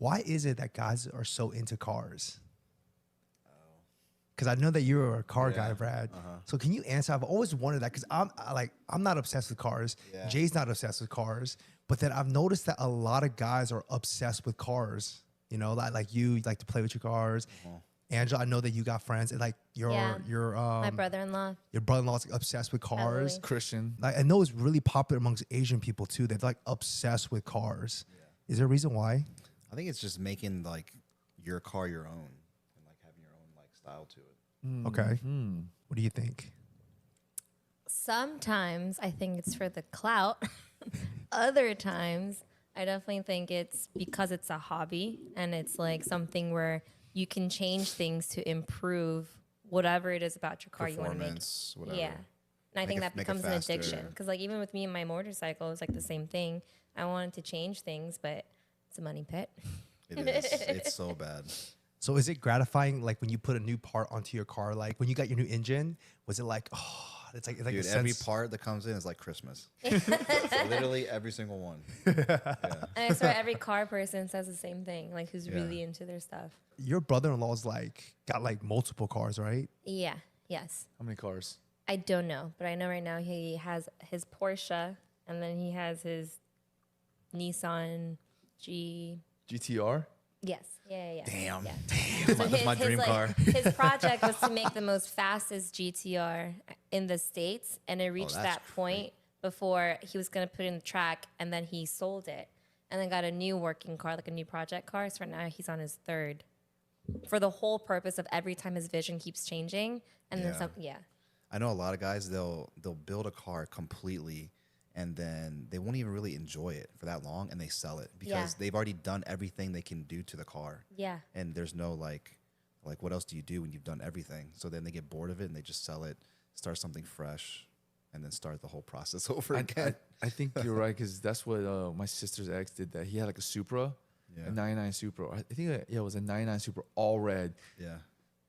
Why is it that guys are so into cars? Because I know that you're a car guy, Brad. So can you answer? I've always wondered that because I'm not obsessed with cars. Yeah. Jay's not obsessed with cars. But then I've noticed that a lot of guys are obsessed with cars. You know, like you like to play with your cars. Angela, I know that you got friends and like your my brother-in-law. Your brother-in-law's obsessed with cars. Heavily. Christian. Like I know it's really popular amongst Asian people too. They're like obsessed with cars. Is there a reason why? I think it's just making like your car your own and like having your own like style to it. Okay. What do you think? Sometimes I think it's for the clout. Other times I definitely think it's because it's a hobby and it's like something where you can change things to improve whatever it is about your car you want to make. Performance, whatever. Yeah. And I think that make it becomes an faster. addiction. Because like even with me and my motorcycle, it's like the same thing. I wanted to change things, but it's a money pit. It is. It's so bad. So is it gratifying like when you put a new part onto your car? Like when you got your new engine, was it like, oh, it's like Dude, a every sense. part that comes in is like Christmas. Literally every single one. And I swear every car person says the same thing, like who's really into their stuff. Your brother-in-law's like got like multiple cars, right? Yeah. Yes. How many cars? I don't know, but I know right now he has his Porsche and then he has his Nissan GTR? Yes. Yeah. Damn. Yeah. That's my dream car. His project was to make the most fastest GTR in the States, and it reached that's that point before he was going to put it in the track, and then he sold it, and then got a new working car, like a new project car. So right now he's on his third, for the whole purpose of every time his vision keeps changing, and then Yeah. something. Yeah. I know a lot of guys, they'll build a car completely and then they won't even really enjoy it for that long and they sell it because they've already done everything they can do to the car. Yeah. And there's no like what else do you do when you've done everything? So then they get bored of it and they just sell it, start something fresh, and then start the whole process over again. I think you're right because that's what my sister's ex did. That he had like a Supra, Yeah. a '99 Supra. I think it was a '99 Supra, all red. Yeah.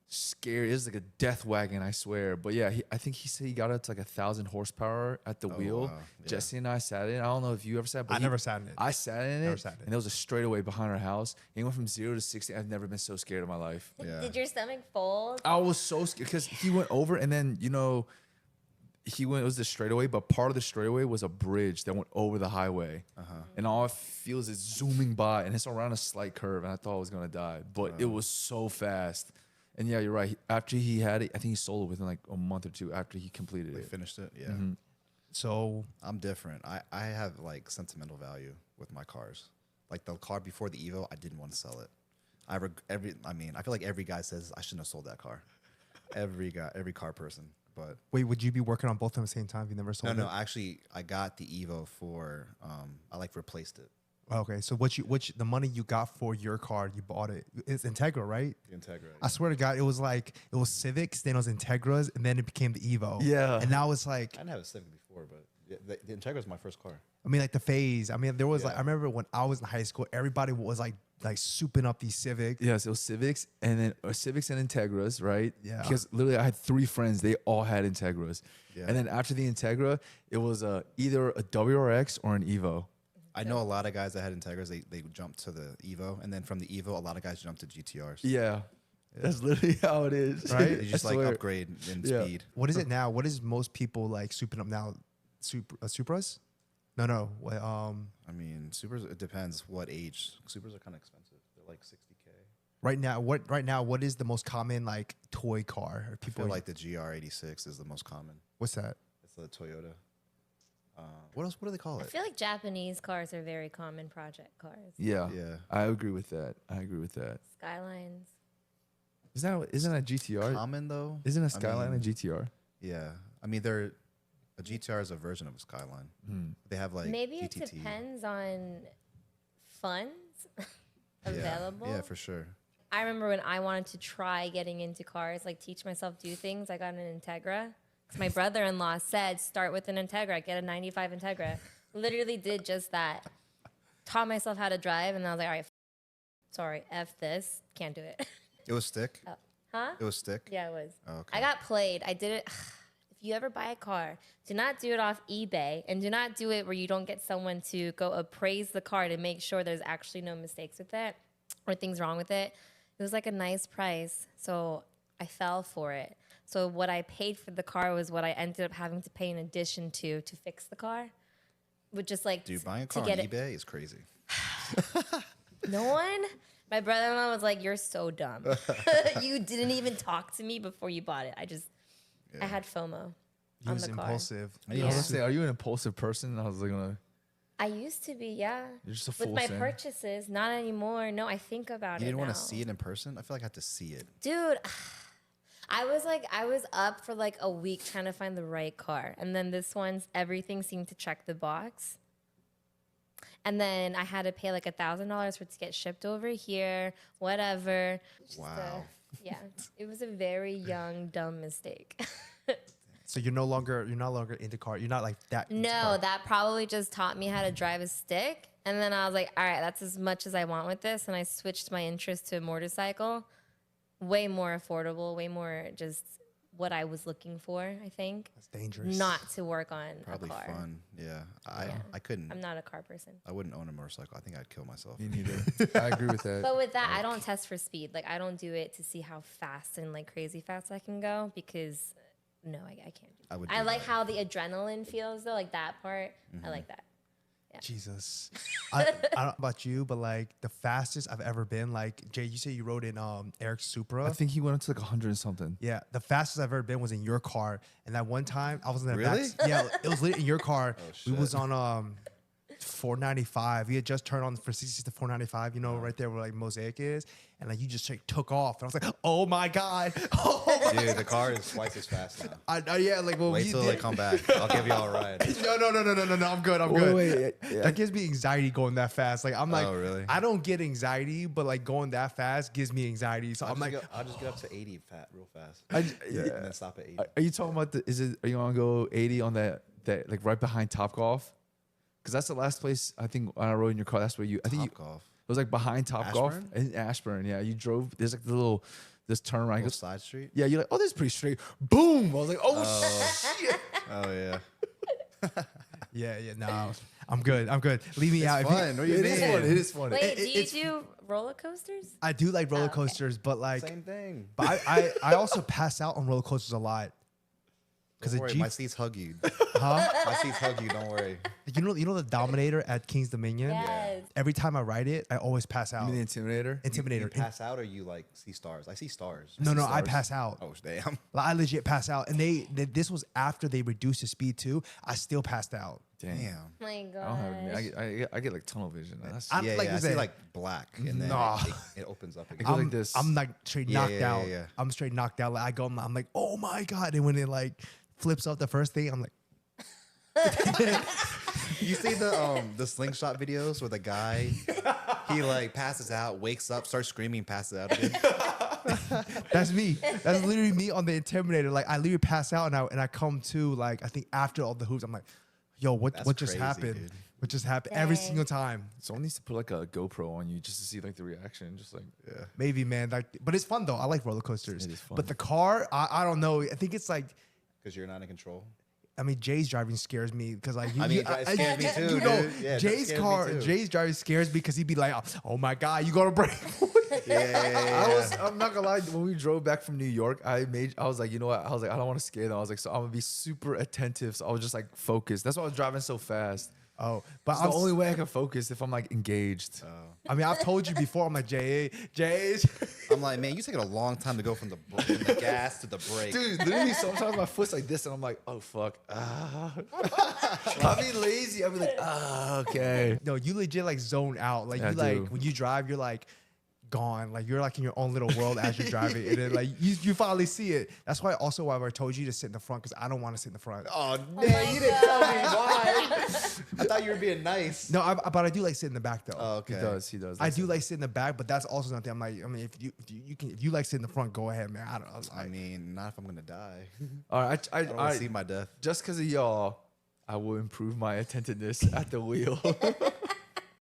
Scary. It was like a death wagon, I swear. But yeah, I think he said he got it to like 1,000 horsepower at the wheel. wow. Yeah. Jesse and I sat in. I don't know if you ever sat. But I never sat in it. I sat in Never it, sat in it. and there was a straightaway behind our house. And it went from 0 to 60. I've never been so scared in my life. Yeah. Did your stomach fold? I was so scared because he went over, and then he went. It was the straightaway, but part of the straightaway was a bridge that went over the highway, and all I feel is zooming by, and it's around a slight curve, and I thought I was gonna die, but it was so fast. And yeah, you're right. After he had it, I think he sold it within like a month or two after he completed They it. finished it. Yeah. So I'm different. I have like sentimental value with my cars. Like the car before the Evo, I didn't want to sell it. I feel like every guy says I shouldn't have sold that car. Every car person. But wait, would you be working on both at the same time if you never sold no, it? actually I got the Evo for I like replaced it. Okay, so the money you got for your car, you bought it. It's Integra, right? The Integra. I swear to God, it was Civics, then it was Integras, and then it became the Evo. Yeah. And now it's like, I didn't have a Civic before, but the Integra was my first car. I mean, like the phase. I mean, there was like, Yeah. I remember when I was in high school, everybody was like souping up these Civics. Yes, it was Civics and then Civics and Integras, right? Yeah. Because literally I had 3 friends, they all had Integras. Yeah. And then after the Integra, it was either a WRX or an Evo. I know a lot of guys that had Integras, they jumped to the Evo, and then from the Evo, a lot of guys jumped to GTRs. Yeah. That's literally how it is. Right? They just I like swear. upgrade in Yeah. speed. What is it now? What is most people like souping up now? Supras? No. I mean, Supers, it depends what age. Supers are kind of expensive. They're like $60K. Right now, what is the most common like toy car? Or I people feel like the GR86 is the most common. what's that? It's the Toyota. What else? What do they call I it? feel like Japanese cars are very common project cars. Yeah. Yeah. I agree with that. Skylines. Isn't that a GTR? Common though. Isn't a Skyline mean, a GTR? Yeah. I mean, a GTR is a version of a Skyline. They have like Maybe it GTT. depends on funds available. Yeah, for sure. I remember when I wanted to try getting into cars, like teach myself do things, I got an Integra. Because my brother-in-law said, start with an Integra, get a 95 Integra. Literally did just that. Taught myself how to drive, and I was like, all right, sorry, F this, can't do it. It was stick. Huh? It was stick. Yeah, it was. Oh, okay. I got played. I did it. If you ever buy a car, do not do it off eBay, and do not do it where you don't get someone to go appraise the car to make sure there's actually no mistakes with it. or things wrong with it. It was like a nice price. So I fell for it. So what I paid for the car was what I ended up having to pay in addition to fix the car. With just like Dude, buying a to car on get it. eBay is crazy. No one? My brother-in-law was like, "You're so dumb. You didn't even talk to me before you bought it." I had FOMO He on was the car. impulsive. I was Yeah. gonna say, are you an impulsive person? I was like, I used to be, yeah. you're just a With fool. my purchases, not anymore. No, I think about You it didn't now. want to see it in person? I feel like I had to see it. Dude, I was up for like a week trying to find the right car. And then this one's everything seemed to check the box. And then I had to pay like $1,000 for it to get shipped over here, whatever. Wow. Yeah. It was a very young, dumb mistake. So you're no longer into car. You're not like that. into No, car. that probably just taught me how to drive a stick. And then I was like, all right, that's as much as I want with this. And I switched my interest to a motorcycle. Way more affordable, way more just what I was looking for, I think. That's dangerous. Not to work on Probably a car. fun. Yeah. Yeah. I couldn't. I'm not a car person. I wouldn't own a motorcycle. I think I'd kill myself. Me neither. I agree with that. But with that, I don't test for speed. Like, I don't do it to see how fast and like crazy fast I can go because no, I can't do that. would I do like that. how the adrenaline feels though, like that part. I like that. Jesus. I don't know about you, but like the fastest I've ever been, like Jay, you say you rode in Eric's Supra. I think he went up to like 100 and something. Yeah, the fastest I've ever been was in your car. And that one time I was in the Really? back. Yeah, it was lit in your car. We shit. was on 495. We had just turned on for 66 to 495, you know, right there where like Mosaic is. And like you just like, took off. And I was like, oh my God. Oh my Dude, the car is twice as fast now. yeah, like well, Wait we till did. they come back. I'll give y'all a ride. No, I'm good. I'm good. Wait, yeah. That gives me anxiety going that fast. Like I'm like, Oh, really? I don't get anxiety, but like going that fast gives me anxiety. So I'm like, I'll just get up to 80 real fast. Yeah. And then stop at 80. Are you talking about are you gonna go 80 on that like right behind Top Golf? Because that's the last place I think when I rode in your car. That's where I think Top Golf. it was like behind Top Golf Ashburn? in Ashburn. Yeah, you drove. There's like this turn around. He Little goes, side street? yeah, you're like, oh, this is pretty straight. Boom! I was like, oh shit. Oh, yeah. yeah, no, I'm good. Leave me out. It's If you- fun. What do you It is mean? fun. It is fun. Wait, do you it's- do roller coasters? I do like roller okay. coasters, but like, Same thing. but I also pass out on roller coasters a lot. Don't the worry, Jeep- my seats hug you. Huh? My seats hug you. Don't worry. You know the Dominator at King's Dominion. Yes. Every time I ride it, I always pass You out. mean the Intimidator? Intimidator. You pass out or you like see stars? I see stars. No, I stars. pass out. Oh, damn. Like, I legit pass out, and this was after they reduced the speed too. I still passed out. Damn. Damn. My I don't have. gosh. I get like tunnel vision. That's, I'm Yeah, like, I see listen, like black and then Nah. it opens up again. go like this. I'm like straight Yeah, knocked yeah, out. yeah. I'm straight knocked out. Like I'm like, oh my God. And when it like flips up the first thing, I'm like, You see the slingshot videos where the guy he like passes out, wakes up, starts screaming, passes out again. that's me. That's literally me on the Intimidator. Like I literally pass out and I come to like I think after all the hoops, I'm like, yo, what That's just crazy, happened? dude. What just happened? Every Dang. single time. Someone needs to put like a GoPro on you just to see like the reaction. Just like Yeah. Maybe, man. Like, but it's fun though. I like roller coasters. It is fun. But the car, I don't know. I think it's like. Because you're not in control. I mean, Jay's driving scares me because like I mean, it scares me too, You know, dude. Yeah, it Jay's scares me car, too. Jay's driving scares me because he'd be like, "Oh my God, you got to brake." Yeah. I'm not gonna lie. When we drove back from New York, I was like, you know what? I was like, I don't want to scare them. I was like, so I'm gonna be super attentive. So I was just like focused. That's why I was driving so fast. Oh, but It's I'm the only way I can focus if I'm like engaged. I mean, I've told you before. I'm like Jay. I'm like, man, you taking a long time to go from the gas to the brake. Dude, literally sometimes my foot's like this and I'm like, oh fuck. I'll be lazy. I'll be like, okay. No, you legit like zone out. Like Yeah, you I like do. when you drive, you're like gone. Like you're like in your own little world as you're driving, and then like you finally see it. That's why also why I told you to sit in the front because I don't want to sit in the front. Oh, man, you didn't tell me why. I thought you were being nice. No, but I do like sit in the back though. Oh, okay. He does. I do like sit in the back, but that's also something I'm like. I mean, if you like sit in the front, go ahead, man. I don't know. I mean, not if I'm gonna die. All right, I don't want to see my death. just because of y'all, I will improve my attentiveness at the wheel.